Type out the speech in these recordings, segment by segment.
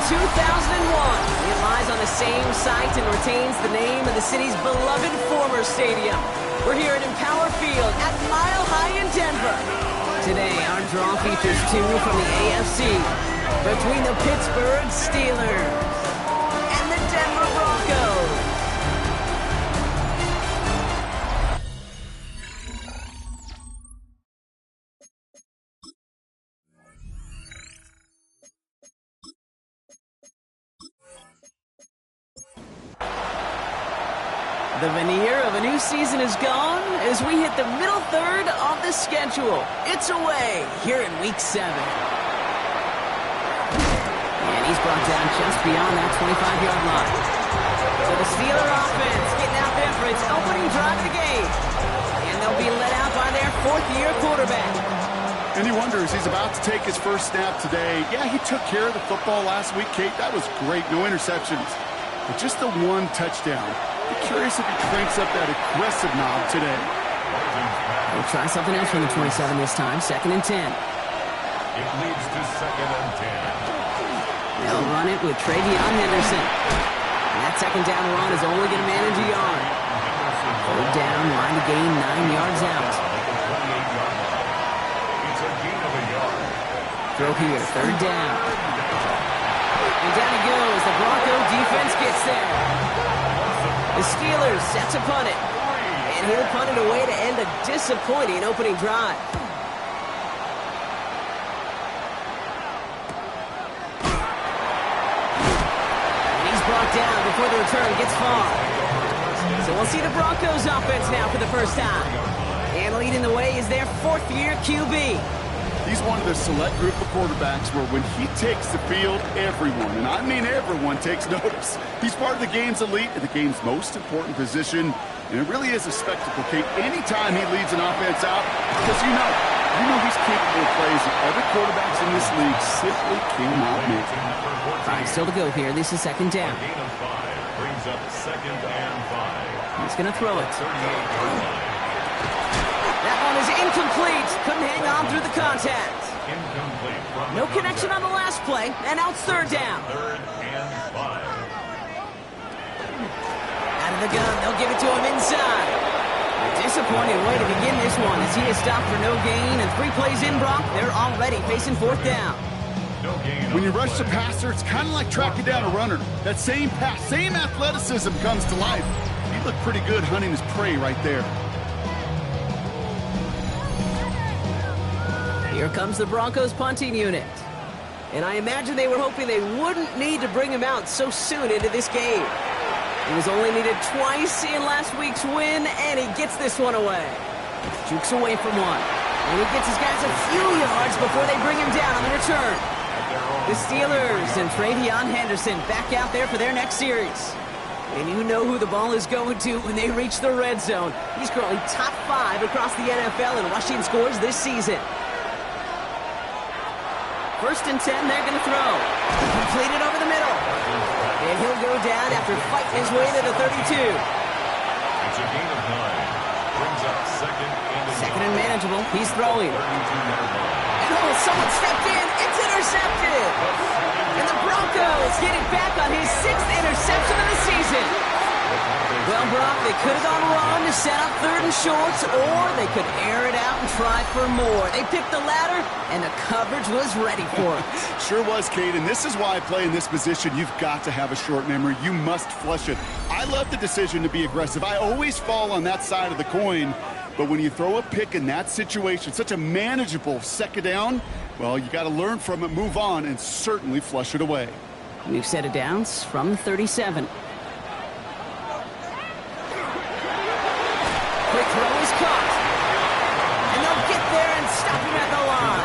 2001. It lies on the same site and retains the name of the city's beloved former stadium. We're here at Empower Field at Mile High in Denver. Today, our draw features two from the AFC between the Pittsburgh Steelers and the Denver Broncos. The veneer of a new season is gone as we hit the middle third of the schedule. It's away here in Week 7. And he's brought down just beyond that 25-yard line. So the Steeler offense getting out there for its opening drive of the game. And they'll be led out by their fourth-year quarterback. And he wonders, he's about to take his first snap today. Yeah, he took care of the football last week, Kate. That was great. No interceptions. But just the one touchdown. I'm curious if he cranks up that aggressive knob today. We'll try something else from the 27 this time. 2nd and 10. It leads to 2nd and 10. They'll run it with Travion Henderson. And that second down run is only going to manage a yard. 3rd down, line to gain 9 yards out. It's a gain of a yard. Throw here, 3rd down. And down he goes. The Bronco defense gets there. The Steelers set to punt it. And he'll punt it away to end a disappointing opening drive. And he's brought down before the return gets far. So we'll see the Broncos offense now for the first time. And leading the way is their 4th-year QB. He's one of the select group of quarterbacks where when he takes the field, everyone, and I mean everyone, takes notice. He's part of the game's elite and the game's most important position, and it really is a spectacle, Kate. Anytime he leads an offense out, because you know he's capable of plays that other quarterbacks in this league simply cannot make. 5 still to go here. This is 2nd down. Gain of 5 brings up 2nd and 5. He's going to throw it. 38-yard line. That one is incomplete. Couldn't hang on through the contact. Incomplete from No the connection on the last play, and now it's 3rd down. 3rd and 5. Out of the gun, they'll give it to him inside. A disappointing way to begin this one as he is stopped for no gain, and 3 plays in, Brock, they're already facing 4th down. No gain. When you rush the passer, it's kind of like tracking down a runner. That same pass, same athleticism comes to life. He looked pretty good hunting his prey right there. Here comes the Broncos punting unit. And I imagine they were hoping they wouldn't need to bring him out so soon into this game. He was only needed twice in last week's win, and he gets this one away. Jukes away from one. And he gets his guys a few yards before they bring him down on the return. The Steelers and Travion Henderson back out there for their next series. And you know who the ball is going to when they reach the red zone. He's currently top 5 across the NFL in rushing scores this season. 1st and 10, they're going to throw. Completed over the middle. And he'll go down after fighting his way to the 32. It's a gain of 9. Brings up 2nd and manageable. He's throwing. 32-yard line. And someone stepped in. It's intercepted. And the Broncos get it back on his 6th interception of the season. Well, Brock, they could have gone run to set up 3rd and shorts, or they could air it out and try for more. They picked the latter, and the coverage was ready for it. Sure was, Kate, and this is why I play in this position. You've got to have a short memory. You must flush it. I love the decision to be aggressive. I always fall on that side of the coin, but when you throw a pick in that situation, such a manageable 2nd down, well, you got to learn from it, move on, and certainly flush it away. New set of downs from 37. Quick throw is caught. And they'll get there and stop him at the line.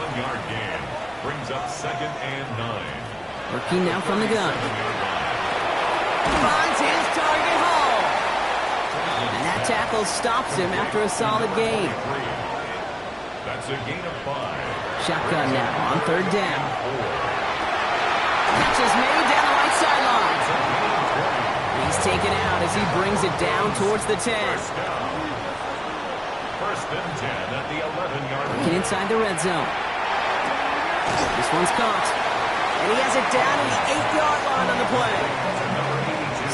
1-yard gain. Brings up 2nd and 9. Working now from the gun. Finds his target hole. And that tackle stops him after a solid gain. That's a gain of 5. Shotgun now on 3rd down. Catch is made down the right sideline. He's taken out as he brings it down towards the 10. 1st and 10 at the 11-yard line. Working inside the red zone. This one's caught. And he has it down in the 8-yard line on the play.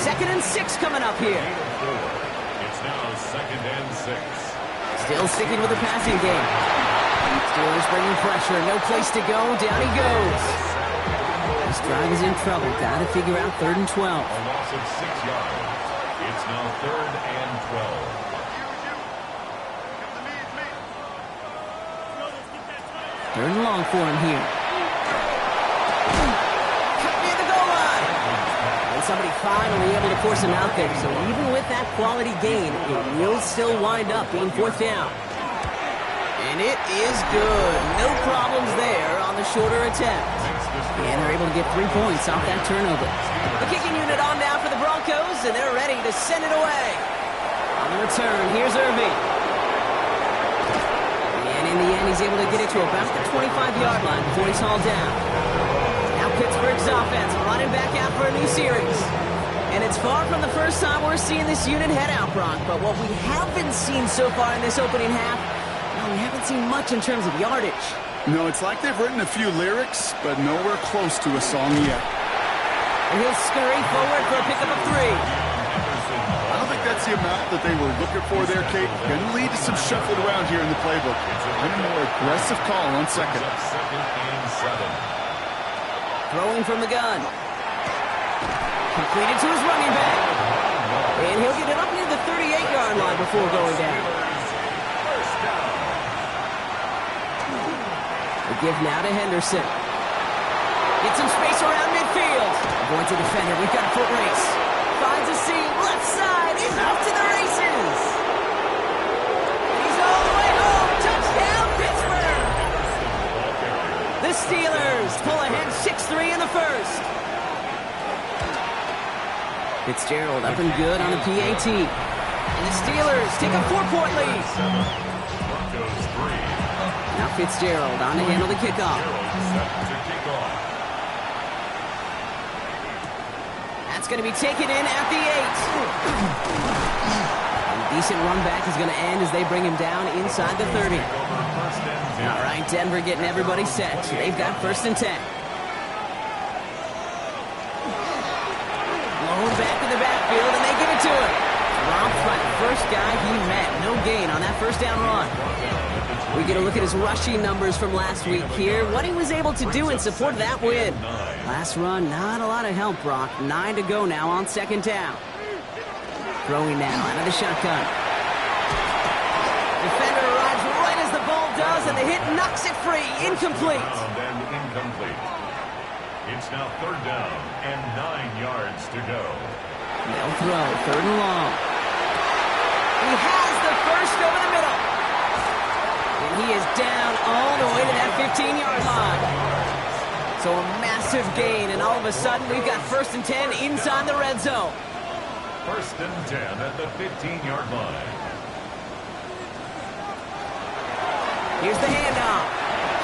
2nd and 6 coming up here. It's now 2nd and 6. Still sticking with the passing game. Steelers bringing pressure. No place to go. Down he goes. This drive is in trouble. Got to figure out 3rd and 12. A loss of 6 yards. It's now 3rd and 12. 3rd and long for him here. Near the goal line. And somebody finally able to force him out there. So even with that quality gain, it will still wind up being 4th down. And it is good. No problems there on the shorter attempt. And they're able to get 3 points off that turnover. The kicking unit on now for the Broncos, and they're ready to send it away. On the return, here's Irving. And in the end, he's able to get it to about the 25-yard line before he's hauled down. Now Pittsburgh's offense running back out for a new series. And it's far from the first time we're seeing this unit head out, Brock. But what we haven't seen so far in this opening half, well, we haven't seen much in terms of yardage. No, it's like they've written a few lyrics, but nowhere close to a song yet. And he'll scurry forward for a pickup of 3. I don't think that's the amount that they were looking for there, Kate. Going to lead to some shuffling around here in the playbook. And a more aggressive call on 2nd. 2nd and 7. Throwing from the gun. Completed to his running back. And he'll get it up near the 38-yard line before going down. The give now to Henderson. Get some space around midfield. Avoids a defender. We've got a foot race. Finds a seam. Left side. He's off to the races. He's all the way home. Touchdown, Pittsburgh. The Steelers pull ahead 6-3 in the first. Fitzgerald up and good on the PAT. And the Steelers take a 4-point lead. Broncos 3. Now Fitzgerald on to handle the kickoff. Set to kick off. That's going to be taken in at the 8. And a decent run back is going to end as they bring him down inside the 30. All right, Denver getting everybody set. They've got 1st and 10. Blown back in the backfield, and they give it to him. Dropped by the first guy he met. No gain on that 1st down run. We get a look at his rushing numbers from last week here. What he was able to do in support of that win. Last run, not a lot of help, Brock. 9 to go now on 2nd down. Throwing now out of the shotgun. Defender arrives right as the ball does, and the hit knocks it free. Incomplete. And incomplete. It's now 3rd down and 9 yards to go. They'll throw 3rd and long. He has the first over the middle. And he is down all the way to that 15-yard line. So a massive gain, and all of a sudden we've got 1st and 10 inside the red zone. 1st and 10 at the 15-yard line. Here's the handoff.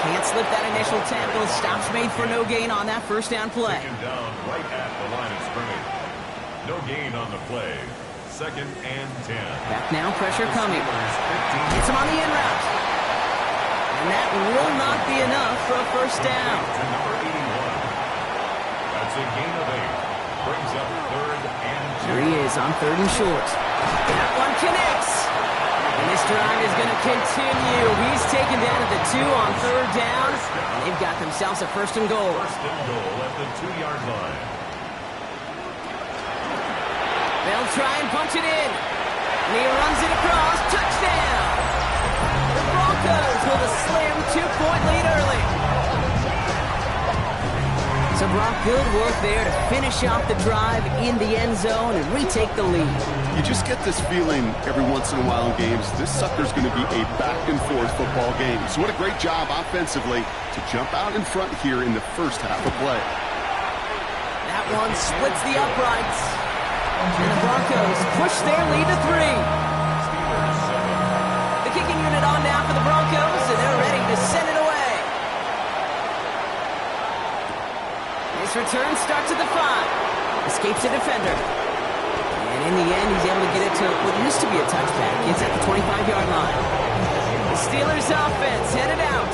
Can't slip that initial tackle. Stops made for no gain on that 1st down play. Taken down right at the line of scrimmage. No gain on the play. 2nd and 10. Back now, pressure coming. Gets him on the in route. And that will not be enough for a 1st down. To number 81. That's a gain of 8. Brings up 3rd and 2. Here he is on 3rd and short. That one connects. And this drive is going to continue. He's taken down at the 2 on 3rd down. And they've got themselves a 1st and goal. 1st and goal at the 2-yard line. They'll try and punch it in. And he runs it across. Touchdown! The Broncos with a slim 2-point lead early. So Brock, good work there to finish off the drive in the end zone and retake the lead. You just get this feeling every once in a while in games. This sucker's going to be a back-and-forth football game. So what a great job offensively to jump out in front here in the first half of play. That one splits the uprights. And the Broncos push their lead to 3. The kicking unit on now for the Broncos, and they're ready to send it away. This return starts at the 5. Escapes a defender. And in the end, he's able to get it to what used to be a touchback. It's at the 25-yard line. The Steelers offense headed out.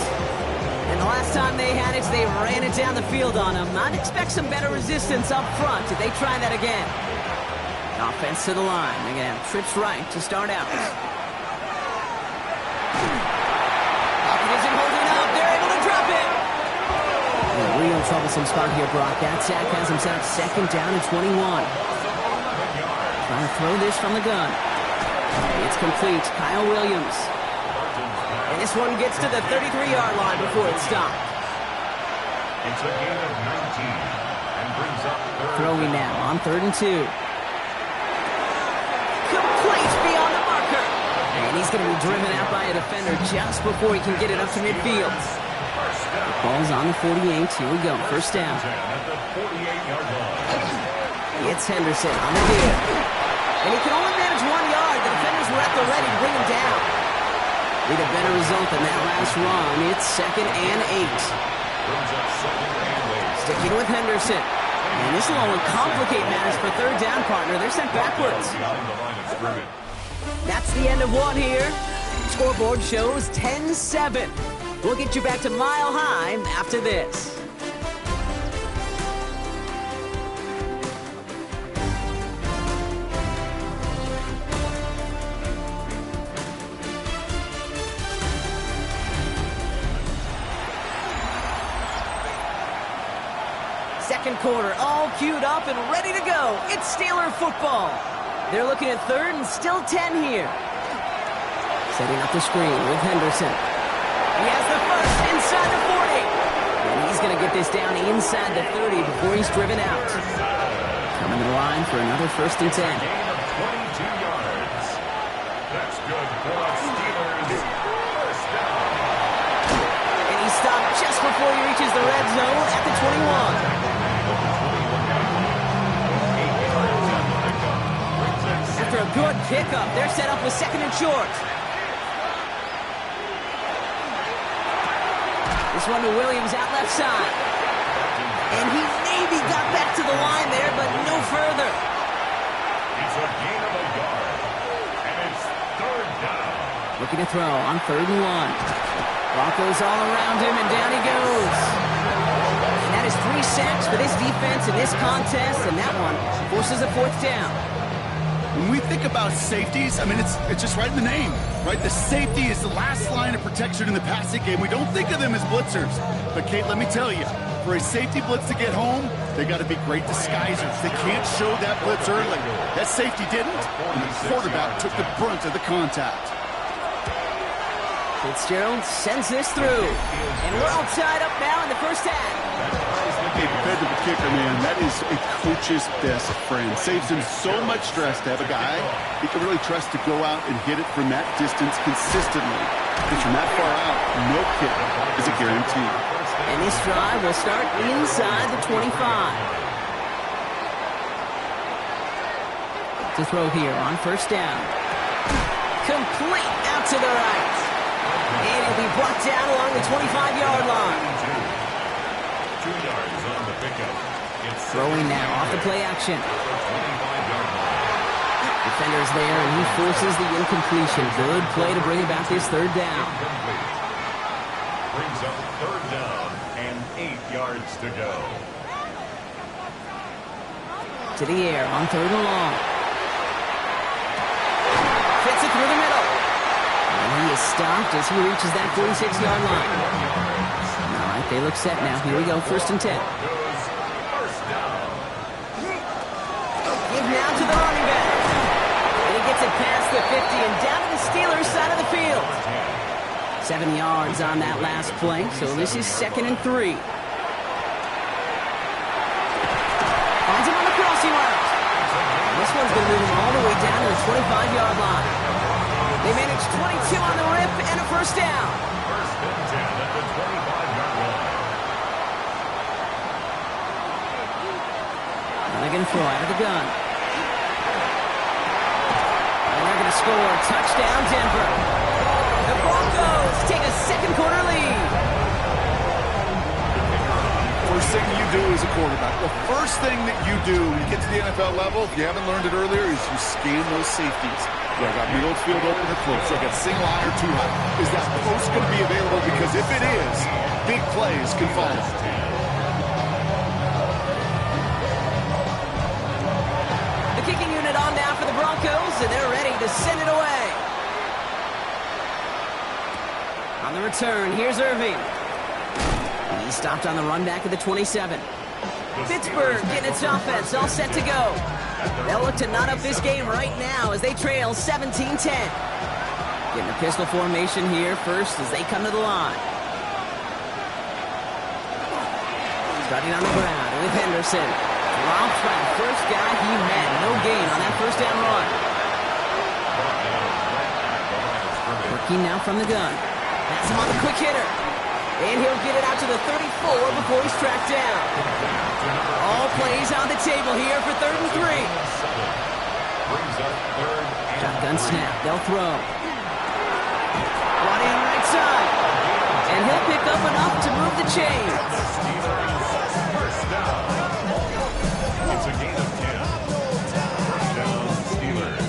And And the last time they had it, they ran it down the field on them. I'd expect some better resistance up front if they try that again. Offense to the line. They're going to have trips right to start out. Pocket isn't holding up. They're able to drop it. In a real troublesome spot here, Brock. That sack has him set up second down and 21. Trying to throw this from the gun. It's complete. Kyle Williams. And this one gets to the 33-yard line before it's stopped. It's a gain of 19 and brings up throwing now on 3rd and 2. Complete beyond the marker. And he's going to be driven out by a defender just before he can get it up to midfield. The ball's on the 48. Here we go. First down. at the 48-yard line. It's Henderson on the deal. And he can only manage 1 yard. The defenders were at the ready to bring him down. With a better result than that last run, it's 2nd and 8. Brings up 2nd and 8. Sticking with Henderson. And this will only complicate matters for 3rd down, partner. They're sent backwards. Behind the line of scrimmage. That's the end of one here. Scoreboard shows 10-7. We'll get you back to Mile High after this. Second quarter, all queued up and ready to go. It's Steeler football. They're looking at 3rd and still 10 here. Setting up the screen with Henderson. He has the first inside the 40. And he's going to get this down inside the 30 before he's driven out. Coming to the line for another 1st and 10. Gain of 22 yards. That's good for the Steelers. First down. And he stopped just before he reaches the red zone at the 21. After a good pickup, they're set up with 2nd and short. This one to Williams out left side. And he maybe got back to the line there, but no further. It's a gain of a yard. And it's 3rd down. Looking to throw on 3rd and 1. Broncos all around him, and down he goes. And that is 3 sacks for this defense in this contest, and that one forces a 4th down. When we think about safeties, I mean, it's just right in the name, right? The safety is the last line of protection in the passing game. We don't think of them as blitzers. But, Kate, let me tell you, for a safety blitz to get home, they got to be great disguisers. They can't show that blitz early. That safety didn't, and the quarterback took the brunt of the contact. Fitzgerald sends this through. And we're all tied up now in the first half. Hey, dependable kicker, man, that is a coach's best friend. Saves him so much stress to have a guy he can really trust to go out and hit it from that distance consistently. Because from that far out, no kick is a guarantee. And this drive will start inside the 25. To throw here on 1st down. Complete out to the right. And it'll be brought down along the 25-yard line. 2 yards on the pickup. It's Throwing now off the play action. 25-yard line. Defender's there, and he forces the incompletion. Good play to bring about this 3rd down. Complete. Brings up 3rd down and 8 yards to go. To the air on 3rd and long. Fits it through the middle. And he is stopped as he reaches that 46-yard line. All right, they look set now. Here we go, 1st and 10. First down. Give now to the running back. And he gets it past the 50 and down to the Steelers' side of the field. 7 yards on that last play, so this is 2nd and 3. Finds him on the crossing route. And this one's going to move him all the way down to the 25-yard line. They manage 22 on the rip and a 1st down. 1st and 10 at the 25-yard line. Now they're going to throw out of the gun. And they're going to score. Touchdown, Denver. The Broncos take a 2nd quarter lead. For first thing you do as a quarterback, the first thing that you do when you get to the NFL level, if you haven't learned it earlier, is you scan those safeties. I got middle field open or close. I got single high or too high. Is that post going to be available? Because if it is, big plays can follow. The kicking unit on now for the Broncos, and they're ready to send it away. On the return, here's Irving. He stopped on the run back at the 27. Pittsburgh getting its offense all set to go. They'll look to knot up this game right now as they trail 17-10. Getting a pistol formation here first as they come to the line. Starting on the ground with Henderson. Drops by the first guy he met. No gain on that first down run. Working now from the gun. That's him on the quick hitter. And he'll get it out to the 34 before he's tracked down. All plays on the table here for 3rd and 3. Shotgun snap. They'll throw. Running right side. And he'll pick up enough to move the chains. First down. It's a gain of 10. First down, Steelers.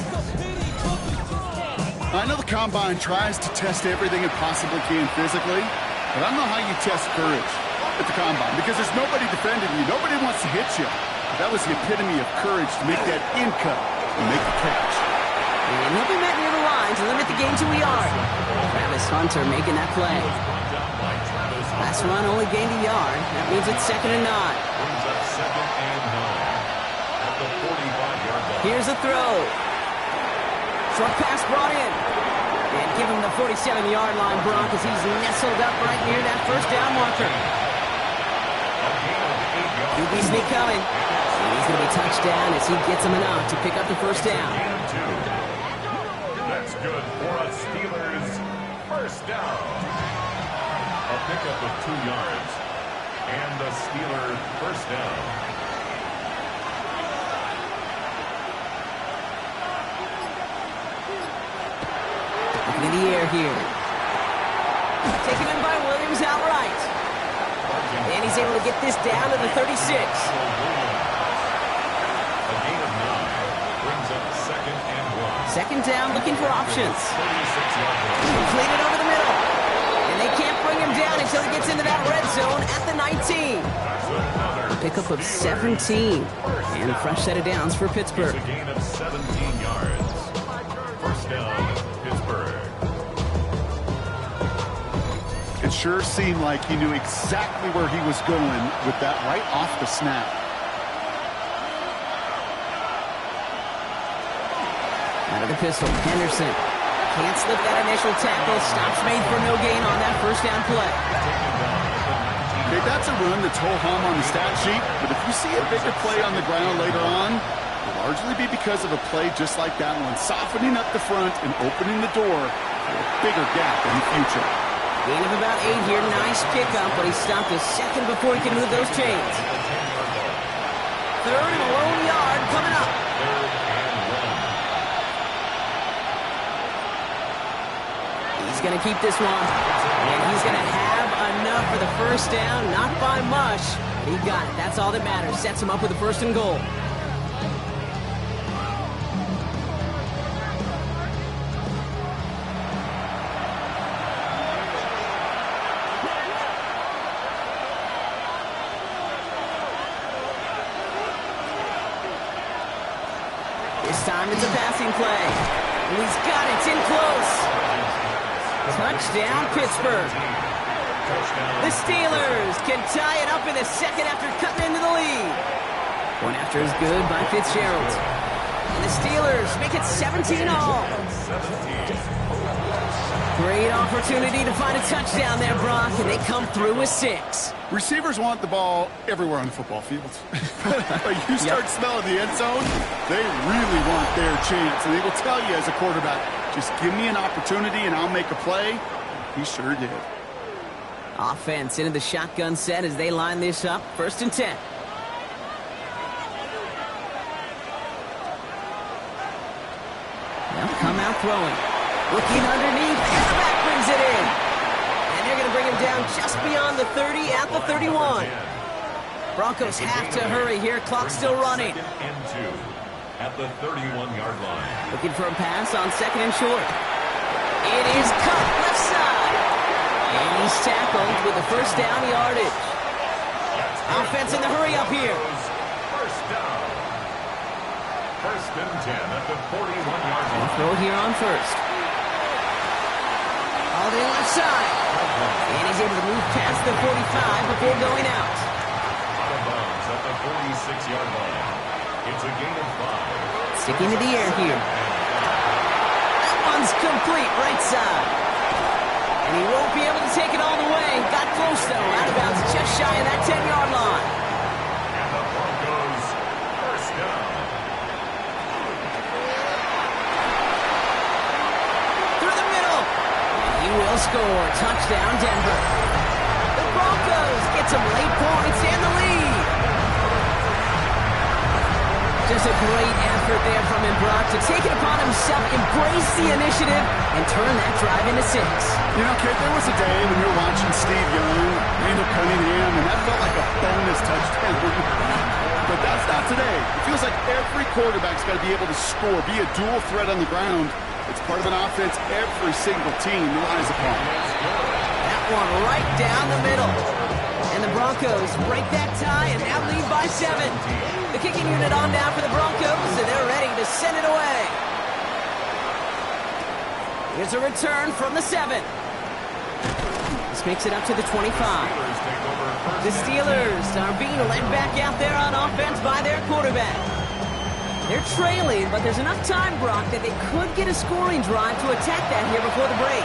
I know the Combine tries to test everything it possibly can physically, but I don't know how you test courage at the Combine because there's nobody defending you. Nobody wants to hit you. That was the epitome of courage to make that in cut and make the catch. And he'll be met near the line to limit the game to a yard. Travis Hunter making that play. Last run only gained a yard. That means it's 2nd and 9. Brings up 2nd and 9 at the 45-yard line. Here's a throw. Short pass brought in. And give him the 47-yard line, Brock, as he's nestled up right near that first down marker. QB sneak coming. And he's going to be touched down as he gets him enough to pick up the first down. That's good for us Steelers. First down. A pickup of 2 yards. And the Steelers first down. In the air here. Taken in by Williams outright. And he's able to get this down to the 36. A gain of 9 brings up 2nd and 1. 2nd down, looking for options. 36-yard Completed over the middle. And they can't bring him down until he gets into that red zone at the 19. A pickup of 17. And a fresh set of downs for Pittsburgh. a gain of 17 yards. First down, Pittsburgh. It sure seemed like he knew exactly where he was going with that right off the snap. Out of the pistol, Henderson can't slip that initial tackle. Stops made for no gain on that first down play. Okay, that's a run that's ho-hum on the stat sheet, but if you see a bigger play on the ground later on, it'll largely be because of a play just like that one, softening up the front and opening the door for a bigger gap in the future. Gain of about 8 here. Nice pickup, but he stopped a second before he can move those chains. 3rd and a lone yard coming up. He's going to keep this one, and he's going to have enough for the first down. Not by much. He got it. That's all that matters. Sets him up with a 1st and goal. This time it's a passing play. And he's got it. It's in close. Touchdown, Pittsburgh. The Steelers can tie it up in the 2nd after cutting into the lead. One after is good by Fitzgerald. And the Steelers make it 17-all. Great opportunity to find a touchdown there, Brock, and they come through with 6. Receivers want the ball everywhere on the football field. But you start smelling the end zone, they really want their chance. And they will tell you as a quarterback, just give me an opportunity and I'll make a play. He sure did. Offense into the shotgun set as they line this up. 1st and 10. They'll come out throwing. Looking underneath, and the back brings it in. And they're going to bring him down just beyond the 30 at the 31. Broncos have to hurry here. Clock's still running. 2nd and 2 at the 31-yard line. Looking for a pass on 2nd and short. It is cut left side. And he's tackled with the first down yardage. Offense in the hurry up here. First down. 1st and 10 at the 41-yard line. Throw here on first. All in left side. And he's able to move past the 45 before going out. Out of bounds at the 46-yard line. It's a gain of 5. Sticking to the air here. That one's complete right side. And he won't be able to take it all the way. Got close, though. Out of bounds just shy of that 10-yard line. And the Broncos first down. Through the middle. And he will score. Touchdown, Denver. The Broncos get some late points and the lead. Just a great effort there from him, Brock, to take it upon himself, embrace the initiative, and turn that drive into 6. You know, Kate, there was a day when you were watching Steve Young, Randall Cunningham, and that felt like a bonus touchdown. But that's not today. It feels like every quarterback's got to be able to score, be a dual threat on the ground. It's part of an offense every single team relies upon. That one right down the middle. And the Broncos break that tie and now lead by 7. The kicking unit on down for the Broncos, and they're ready to send it away. Here's a return from the 7. This makes it up to the 25. The Steelers are being led back out there on offense by their quarterback. They're trailing, but there's enough time, Brock, that they could get a scoring drive to attack that here before the break.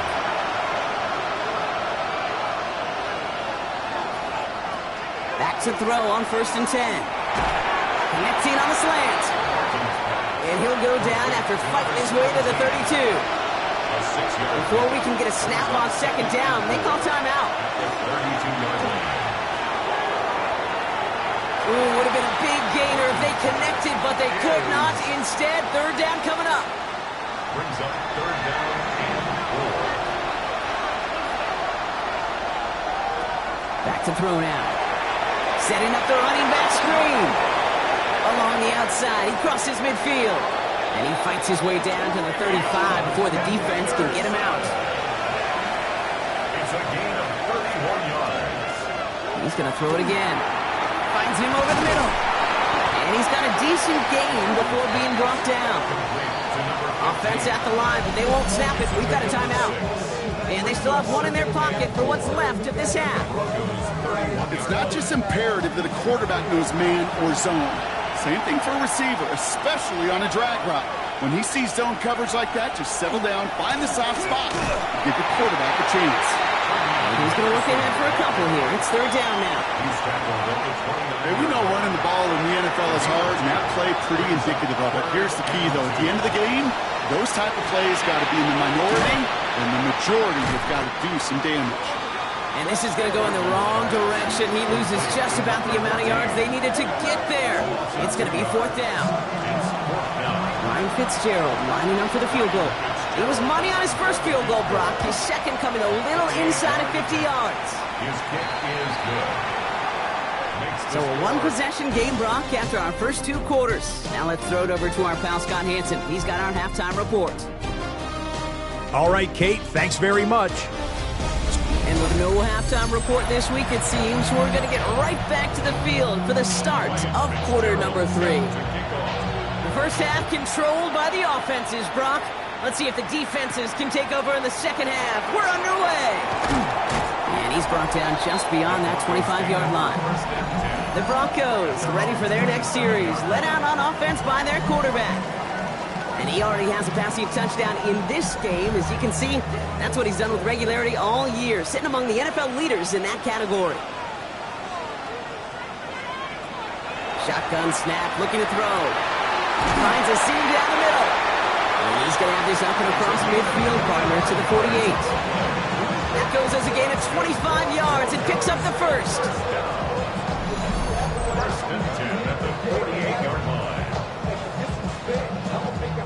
Back to throw on 1st and 10. Connecting on the slant. And he'll go down after fighting his way to the 32. Before we can get a snap on 2nd down, they call timeout. Ooh, would have been a big gainer if they connected, but they could not. Instead, 3rd down coming up. Brings up 3rd down and 4. Back to throw now. Setting up the running back screen. Along the outside, he crosses midfield. And he fights his way down to the 35 before the defense can get him out. It's a gain of 31 yards. He's going to throw it again. Finds him over the middle. And he's got a decent gain before being brought down. Offense at the line, but they won't snap it. We've got a timeout. And they still have one in their pocket for what's left of this half. It's not just imperative that a quarterback knows man or zone. Same thing for a receiver, especially on a drag route. When he sees zone coverage like that, just settle down, find the soft spot, give the quarterback a chance. He's going to look ahead for a couple here. It's 3rd down now. Hey, we know running the ball in the NFL is hard, and that play pretty indicative of it. Here's the key, though. At the end of the game, those type of plays got to be in the minority, and the majority have got to do some damage. And this is going to go in the wrong direction. He loses just about the amount of yards they needed to get there. It's going to be 4th down. Ryan Fitzgerald lining up for the field goal. He was money on his first field goal, Brock. His second coming a little inside of 50 yards. His kick is good. So a one-possession game, Brock, after our first 2 quarters. Now let's throw it over to our pal Scott Hanson. He's got our halftime report. All right, Kate, thanks very much. And with no halftime report this week, it seems we're going to get right back to the field for the start of quarter number 3. The first half controlled by the offenses, Brock. Let's see if the defenses can take over in the second half. We're underway. And he's brought down just beyond that 25-yard line. The Broncos ready for their next series. Led out on offense by their quarterback. And he already has a passing touchdown in this game. As you can see, that's what he's done with regularity all year, sitting among the NFL leaders in that category. Shotgun snap, looking to throw. Finds a seam down the middle. And he's going to have this up and across midfield, partner, to the 48. That goes as a gain of 25 yards and picks up the first. 1st and 10 at the 48-yard line.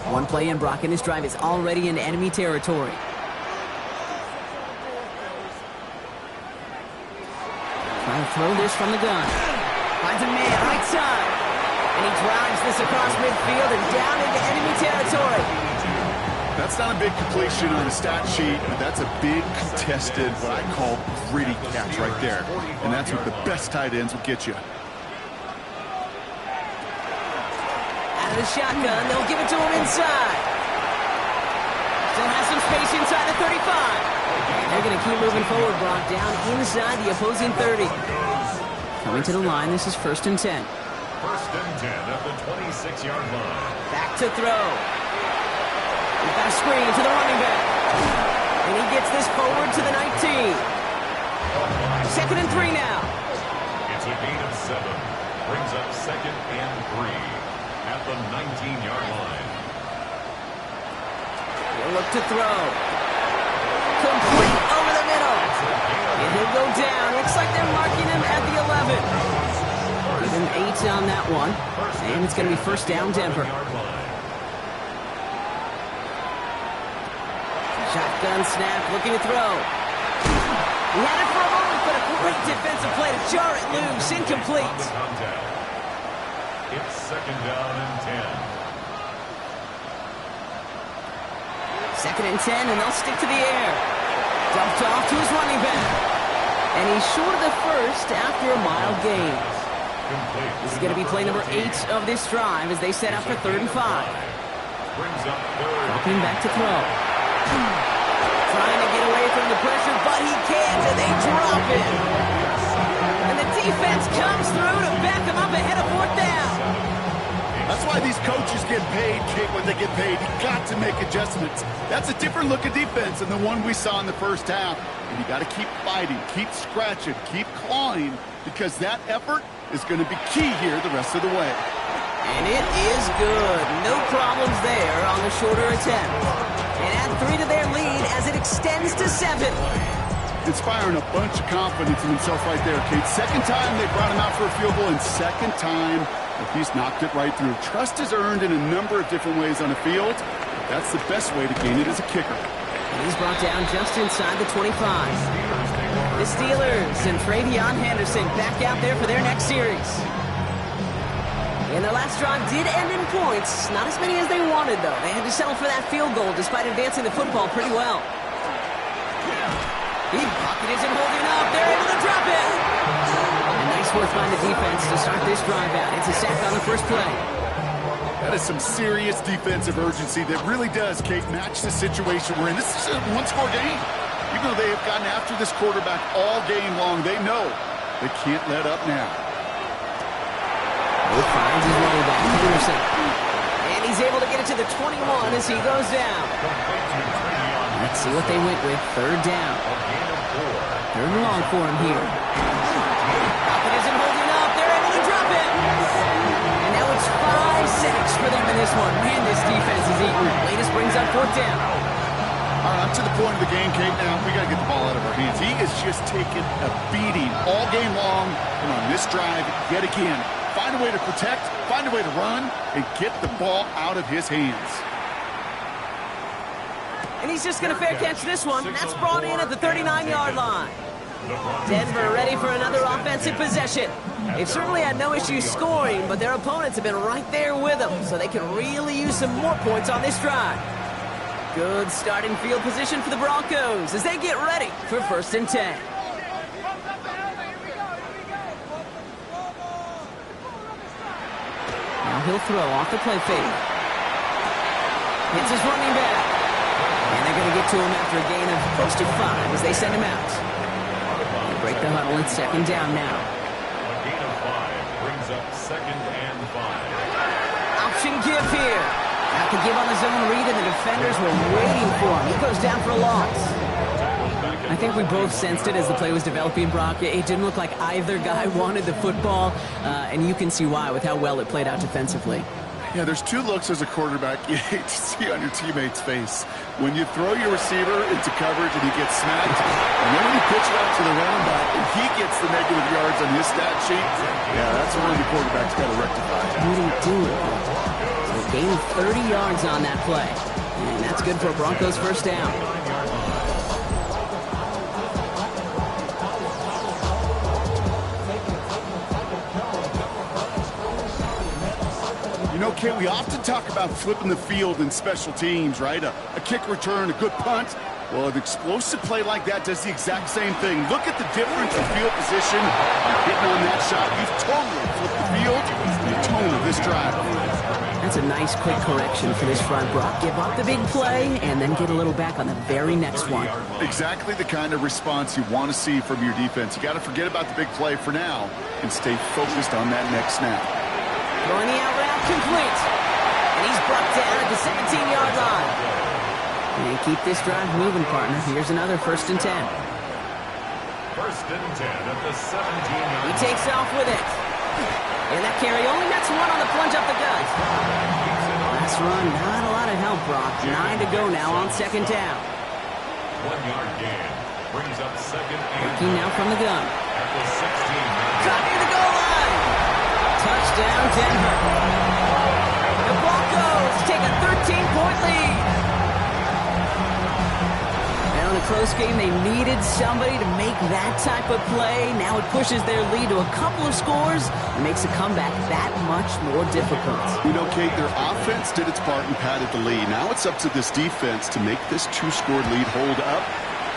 One play in, Brock, and this drive is already in enemy territory. Trying to throw this from the gun. Finds a man, right side. And he drives this across midfield and down into enemy territory. That's not a big completion on the stat sheet, but that's a big contested, what I call gritty catch right there. And that's what the best tight ends will get you. Out of the shotgun, they'll give it to him inside. Still has some space inside the 35. And they're going to keep moving forward, Brock, down inside the opposing 30. Coming to the line, this is 1st and 10. 1st and 10 at the 26-yard line. Back to throw. He's got a screen to the running back. And he gets this forward to the 19. 2nd and 3 now. It's a gain of 7. Brings up 2nd and 3 at the 19-yard line. He'll look to throw. Complete over the middle. And he'll go down. Looks like they're marking him at the 11. Give him 8 on that one. And it's going to be 1st down, Denver. Shotgun snap, looking to throw. He had it for a moment, but a great defensive play to jar it loose. Incomplete. It's 2nd down and 10. 2nd and 10, and they'll stick to the air. Dumped off to his running back. And he's short of the first after a mild gain. This is going to be play number 8 of this drive as they set up for 3rd and 5. Dropping back to throw. Trying to get away from the pressure, but he can't, and they drop it. And the defense comes through to back him up ahead of 4th down. That's why these coaches get paid, Kate, when they get paid. You got to make adjustments. That's a different look at defense than the one we saw in the first half. And you got to keep fighting, keep scratching, keep clawing, because that effort is going to be key here the rest of the way. And it is good. No problems there on the shorter attempt. And add 3 to their lead as it extends to 7. Inspiring a bunch of confidence in himself right there, Kate. 2nd time they brought him out for a field goal, and 2nd time he's knocked it right through. Trust is earned in a number of different ways on the field. That's the best way to gain it as a kicker. And he's brought down just inside the 25. The Steelers and Travion Henderson back out there for their next series. And their last drive did end in points. Not as many as they wanted, though. They had to settle for that field goal despite advancing the football pretty well. The pocket isn't holding up. They're able to drop it. And nice work by the defense to start this drive out. It's a sack on the first play. That is some serious defensive urgency that really does, Kate, match the situation we're in. This is a one-score game. Even though they have gotten after this quarterback all game long, they know they can't let up now. He finds his running back, Henderson. And he's able to get it to the 21 as he goes down. Let's see what they went with. 3rd down. 3rd and long for him here. Pocket isn't holding up. They're able to drop it. And now it's 5 sacks for them in this one. Man, this defense is eating. Latest brings up 4th down. All right, I'm to the point of the game, Kate, now. We got to get the ball out of our hands. He is just taking a beating all game long. And on this drive, yet again, find a way to protect, find a way to run, and get the ball out of his hands. And he's just going to fair catch this one. That's brought in at the 39-yard line. Denver ready for another offensive possession. They've certainly had no issues scoring, but their opponents have been right there with them, so they can really use some more points on this drive. Good starting field position for the Broncos as they get ready for 1st and 10. Now he'll throw off the play fake. Hits his running back. And they're going to get to him after a gain of close to 5 as they send him out. They break the huddle. It's 2nd down now. A gain of 5 brings up 2nd and 5. Option give here. Have to give on the zone read, and the defenders were waiting for him. He goes down for a loss. I think we both sensed it as the play was developing, Brock. It didn't look like either guy wanted the football, and you can see why with how well it played out defensively. Yeah, there's 2 looks as a quarterback you hate to see on your teammate's face. When you throw your receiver into coverage and he gets smacked, and then when you pitch it out to the running back and he gets the negative yards on his stat sheet, yeah, that's one the quarterback's got to rectify. He didn't do it. So they gained 30 yards on that play, and that's good for a Broncos 1st down. You know, Kate, we often talk about flipping the field in special teams, right? A kick return, a good punt. Well, an explosive play like that does the exact same thing. Look at the difference in field position. You're hitting on that shot. You've totally flipped the field and the tone of this drive. That's a nice quick correction for this front, Brock. Give up the big play and then get a little back on the very next one. Exactly the kind of response you want to see from your defense. You got to forget about the big play for now and stay focused on that next snap. Throwing the out route complete. And he's brought down at the 17-yard line. And keep this drive moving, partner. Here's another 1st and 10. 1st and 10 at the 17-yard line. He takes off with it. And that carry only nets one on the plunge up the gut. Last run, not a lot of help, Brock. 9 to go now on 2nd down. 1-yard gain. Brings up 2nd and Working now from the gun. at the 16. Cut near the goal line. Touchdown, Denver. The Broncos take a 13-point lead. In a close game, they needed somebody to make that type of play. Now it pushes their lead to a couple of scores and makes a comeback that much more difficult. You know, Kate, their offense did its part and padded the lead. Now it's up to this defense to make this 2-score lead hold up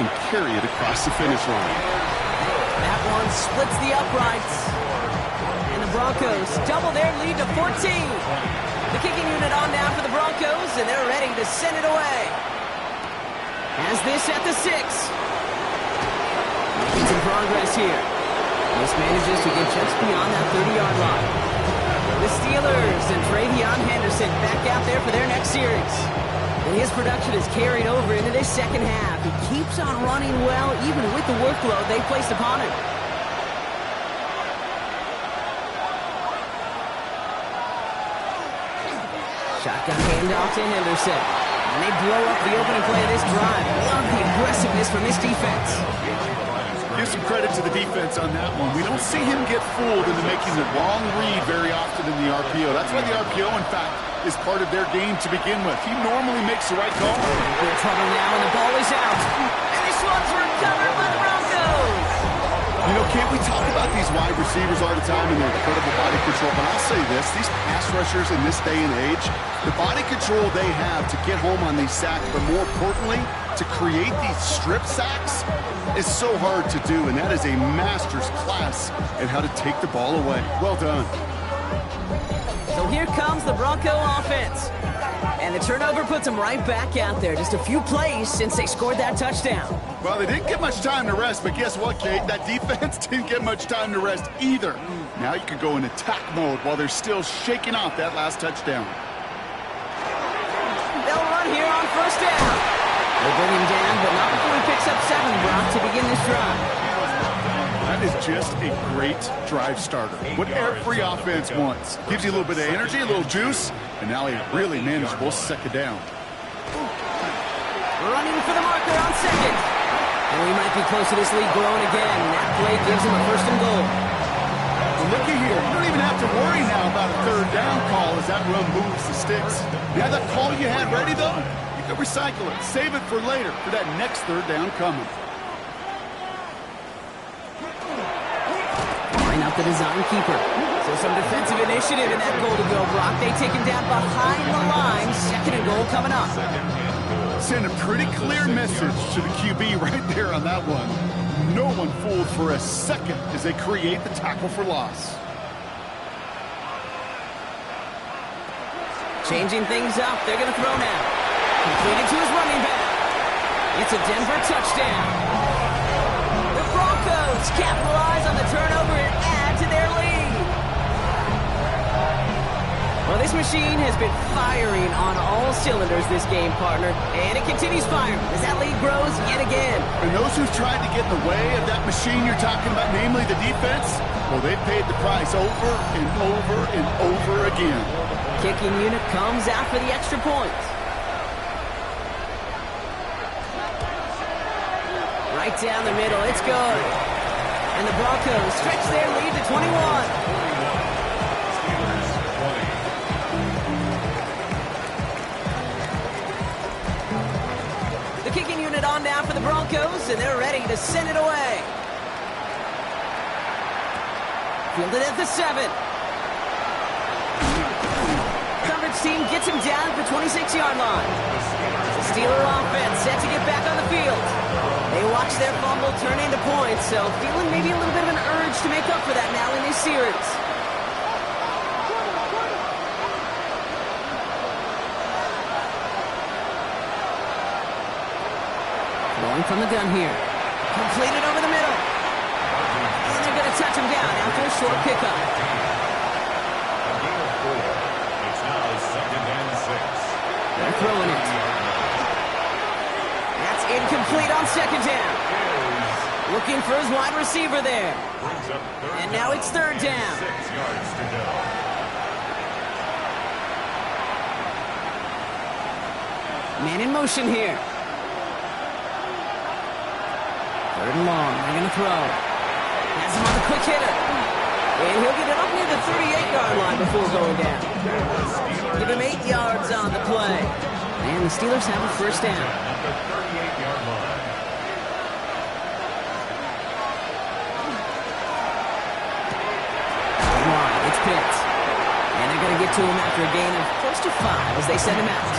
and carry it across the finish line. That one splits the uprights. And the Broncos double their lead to 14. The kicking unit on now for the Broncos, and they're ready to send it away. Has this at the 6. Making some progress here. This manages to get just beyond that 30-yard line. The Steelers and Travion Henderson back out there for their next series. And his production is carried over into this second half. He keeps on running well, even with the workload they placed upon him. Shotgun handoff to Henderson. And they blow up the opening play of this drive. Love the aggressiveness from this defense. Give some credit to the defense on that one. We don't see him get fooled into making the wrong read very often in the RPO. That's why the RPO, in fact, is part of their game to begin with. He normally makes the right call. They're in trouble now, and the ball is out. And this one's recovered by the Broncos. You know, Kate, we talk about these wide receivers all the time and their incredible body control, but I'll say this, these pass rushers in this day and age, the body control they have to get home on these sacks, but more importantly, to create these strip sacks is so hard to do, and that is a master's class in how to take the ball away. Well done. So here comes the Bronco offense. And the turnover puts them right back out there. Just a few plays since they scored that touchdown. Well, they didn't get much time to rest, but guess what, Kate? That defense didn't get much time to rest either. Now you can go in attack mode while they're still shaking off that last touchdown. They'll run here on 1st down. They'll bring him down, but not before he picks up 7, Brock, to begin this drive. That is just a great drive starter. What every offense wants. Gives you a little bit of energy, a little juice, and now a really manageable 2nd down. Running for the marker on 2nd. And we might be close to this lead growing again. That play gives him a 1st and goal. Well, looky here. You don't even have to worry now about a 3rd down call as that run moves the sticks. You have that call you had ready, though? You can recycle it. Save it for later for that next 3rd down coming. Line up the design keeper. So some defensive initiative in that goal to go, Brock. They take him down behind the line. 2nd and goal coming up. Send a pretty clear message to the QB right there on that one. No one fooled for a second as they create the tackle for loss. Changing things up. They're going to throw now. Completed to his running back. It's a Denver touchdown. The Broncos capitalize on the turnover and add to their lead. Well, this machine has been firing on all cylinders this game, partner. And it continues firing as that lead grows yet again. And those who've tried to get in the way of that machine you're talking about, namely the defense, well, they've paid the price over and over and over again. Kicking unit comes out for the extra point. Right down the middle, it's good. And the Broncos stretch their lead to 21. Kicking unit on now for the Broncos, and they're ready to send it away. Fielded at the 7. team gets him down at the 26-yard line. The Steeler offense set to get back on the field. They watch their fumble turn into points, so feeling maybe a little bit of an urge to make up for that now in this series. Throwing from the gun here. Completed over the middle. And they're going to touch him down after a short pickup. It's now 2nd and 6. They're throwing it. That's incomplete on 2nd down. Looking for his wide receiver there. And now it's 3rd down. 6 yards to go. Man in motion here. 3rd and long. They're going to throw. Has him on the quick hitter. And he'll get it up near the 38-yard line before going down. Give him 8 yards on the play. And the Steelers have a 1st down. At the 38-yard line. Wide, it's Pitts. And they're going to get to him after a gain of close to 5 as they send him out.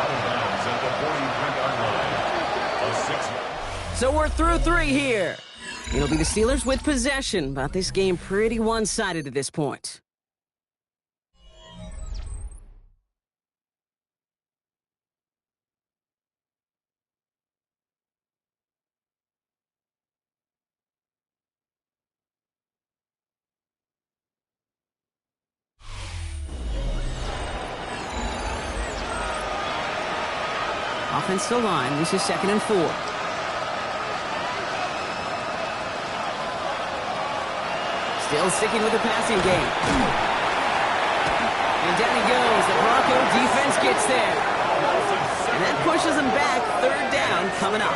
Out of bounds at the 43-yard line. A 6. So we're through 3 here. It'll be the Steelers with possession, but this game pretty one-sided at this point. Offensive line, this is 2nd and 4. Still sticking with the passing game. And down he goes. The Bronco defense gets there. And that pushes them back. 3rd down coming up.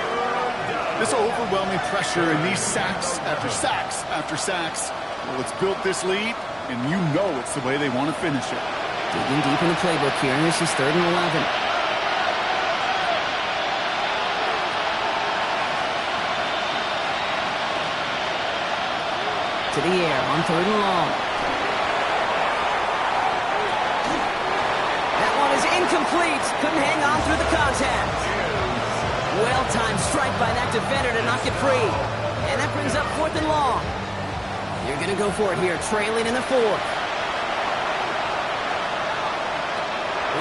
This overwhelming pressure and these sacks after sacks after sacks. Well, it's built this lead, and you know it's the way they want to finish it. Digging deep in the playbook here, and this is 3rd and 11. To the air on 3rd and long. That one is incomplete. Couldn't hang on through the contact. Well-timed strike by that defender to knock it free. And that brings up 4th and long. You're going to go for it here, trailing in the 4th.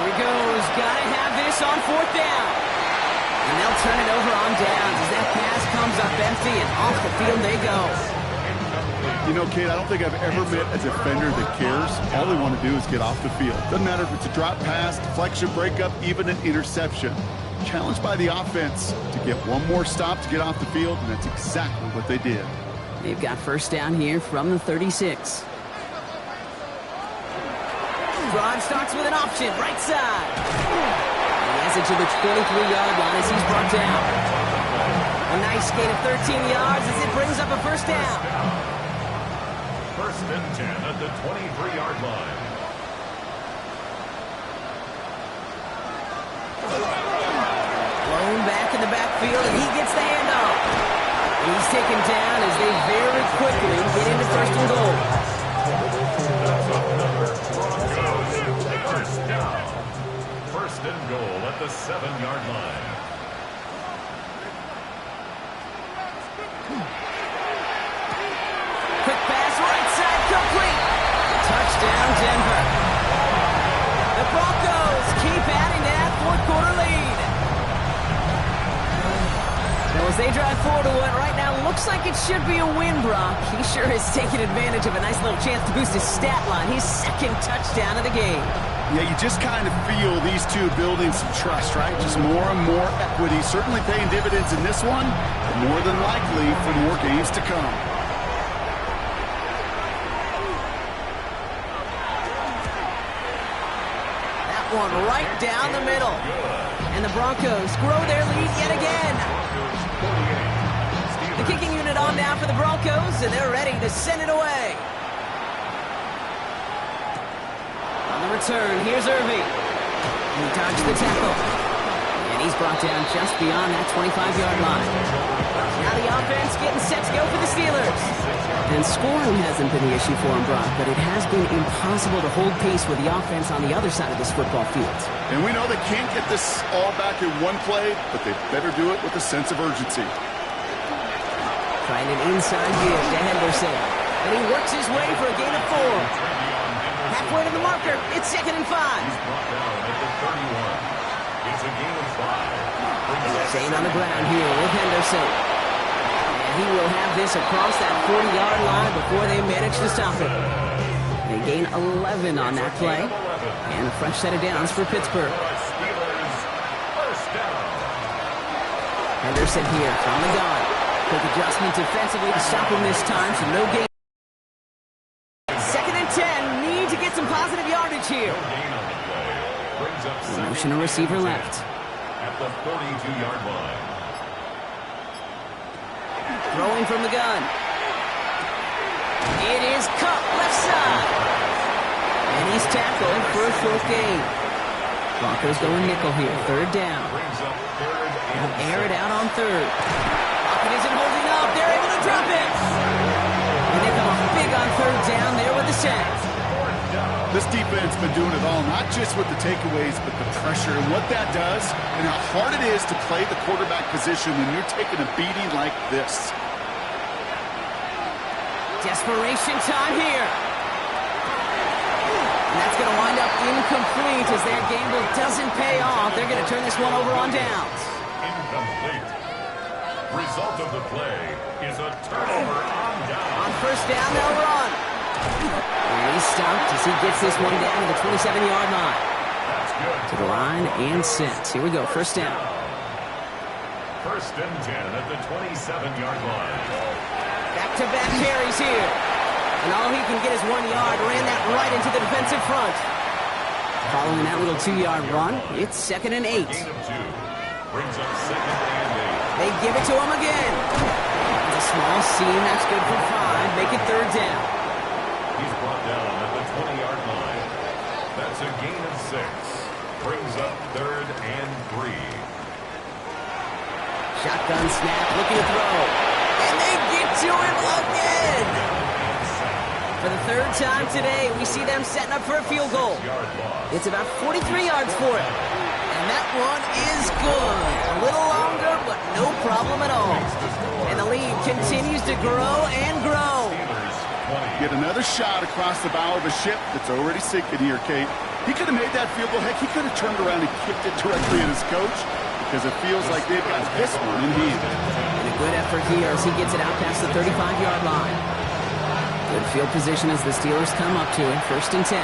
Here he goes. Got to have this on 4th down. And they'll turn it over on downs as that pass comes up empty and off the field they go. You know, Kate, I don't think I've ever met a defender that cares. All they want to do is get off the field. Doesn't matter if it's a drop pass, deflection, breakup, even an interception. Challenged by the offense to get one more stop to get off the field, and that's exactly what they did. They've got 1st down here from the 36. Drive starts with an option, right side. He has it to the 23-yard line as he's brought down. A nice gain of 13 yards as it brings up a 1st down. 1st and 10 at the 23-yard line. Blown back in the backfield, and he gets the handoff. He's taken down as they very quickly get into 1st and goal. First down. 1st and goal at the 7-yard line. Quick pass, right side, complete. Touchdown, Denver. The Broncos keep adding to that 4th-quarter lead. So as they drive forward to what right now looks like it should be a win, Brock. He sure is taking advantage of a nice little chance to boost his stat line. His 2nd touchdown of the game. Yeah, you just kind of feel these two building some trust, right? Just more and more equity. Certainly paying dividends in this one, but more than likely for more games to come. One right down the middle. And the Broncos grow their lead yet again. The kicking unit on now for the Broncos, and they're ready to send it away. On the return, here's Irving. He dodged the tackle. And he's brought down just beyond that 25-yard line. Now the offense getting set to go for the Steelers. And scoring hasn't been the issue for him, Brock, but it has been impossible to hold pace with the offense on the other side of this football field. And we know they can't get this all back in one play, but they better do it with a sense of urgency. Trying an inside give to Henderson. And he works his way for a gain of 4. Halfway to the marker. It's 2nd and 5. He's brought down at the 31. It's a gain of 5. Staying on the ground here with Henderson. And he will have this across that 40-yard line before they manage to stop it. They gain 11 on that play. And a fresh set of downs for Pittsburgh. Henderson here from the gun. Quick adjustment defensively to stop him this time, so no gain. 2nd and 10. Need to get some positive yardage here. Motion a receiver left. At the 42-yard line. Throwing from the gun. It is Kupp left side. And he's tackled for a short gain. Broncos going nickel here. 3rd down. They'll air it out on 3rd. Lockett isn't holding up. They're able to drop it. And they come up big on 3rd down there with the sack. This defense been doing it all, not just with the takeaways, but the pressure and what that does and how hard it is to play the quarterback position when you're taking a beating like this. Desperation time here. And that's going to wind up incomplete as their gamble doesn't pay off. They're going to turn this one over on downs. Incomplete. Result of the play is a turnover on down. On 1st down, they'll run. And he's stopped as he gets this one down to the 27-yard line. That's good. To the line and sent. Here we go, 1st down. 1st and 10 at the 27-yard line. Back-to-back carries here. And all he can get is 1 yard. Ran that right into the defensive front. Following that little 2-yard run, it's 2nd and 8. Gain of 2. Brings up 2nd and 8. They give it to him again. It's a small seam. That's good for 5. Make it 3rd down. He's brought down at the 20-yard line. That's a gain of 6. Brings up 3rd and 3. Shotgun snap, looking to throw. And they get to him again. For the 3rd time today, we see them setting up for a field goal. It's about 43 yards for it. And that one is good. A little longer, but no problem at all. And the lead continues to grow and grow. Get another shot across the bow of a ship that's already sinking here, Kate. He could have made that field goal. Heck, he could have turned around and kicked it directly at his coach because it feels like they've got this one in hand. And a good effort here as he gets it out past the 35-yard line. Good field position as the Steelers come up to it. 1st and 10.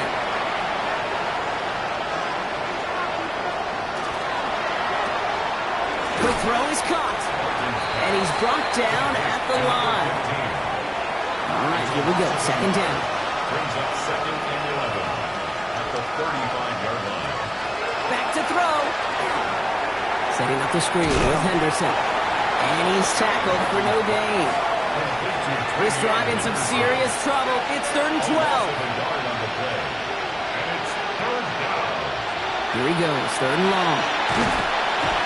Quick throw is caught. And he's brought down at the line. All right, here we go. 2nd down. Brings up 2nd and 11 at the 35-yard line. Back to throw. Setting up the screen with Henderson. And he's tackled for no gain. This drive in some serious trouble. It's 3rd and 12. Here he goes. 3rd and long.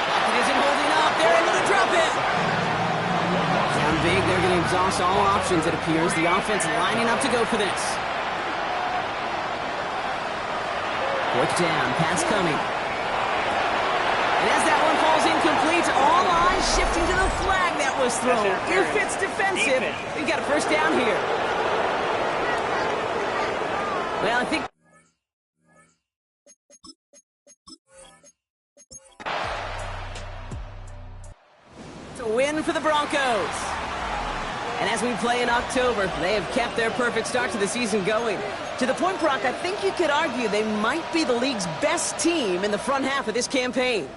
Lockett isn't holding up. They're able to drop it. Down big. They're going to exhaust all options, it appears. The offense lining up to go for this. 4th down. Pass coming. And as that one falls incomplete, all eyes shifting to the flag that was thrown. Ear fits defensive. We've got a 1st down here. Well, I think it's a win for the Broncos. And as we play in October, they have kept their perfect start to the season going. To the point, Brock, I think you could argue they might be the league's best team in the front half of this campaign.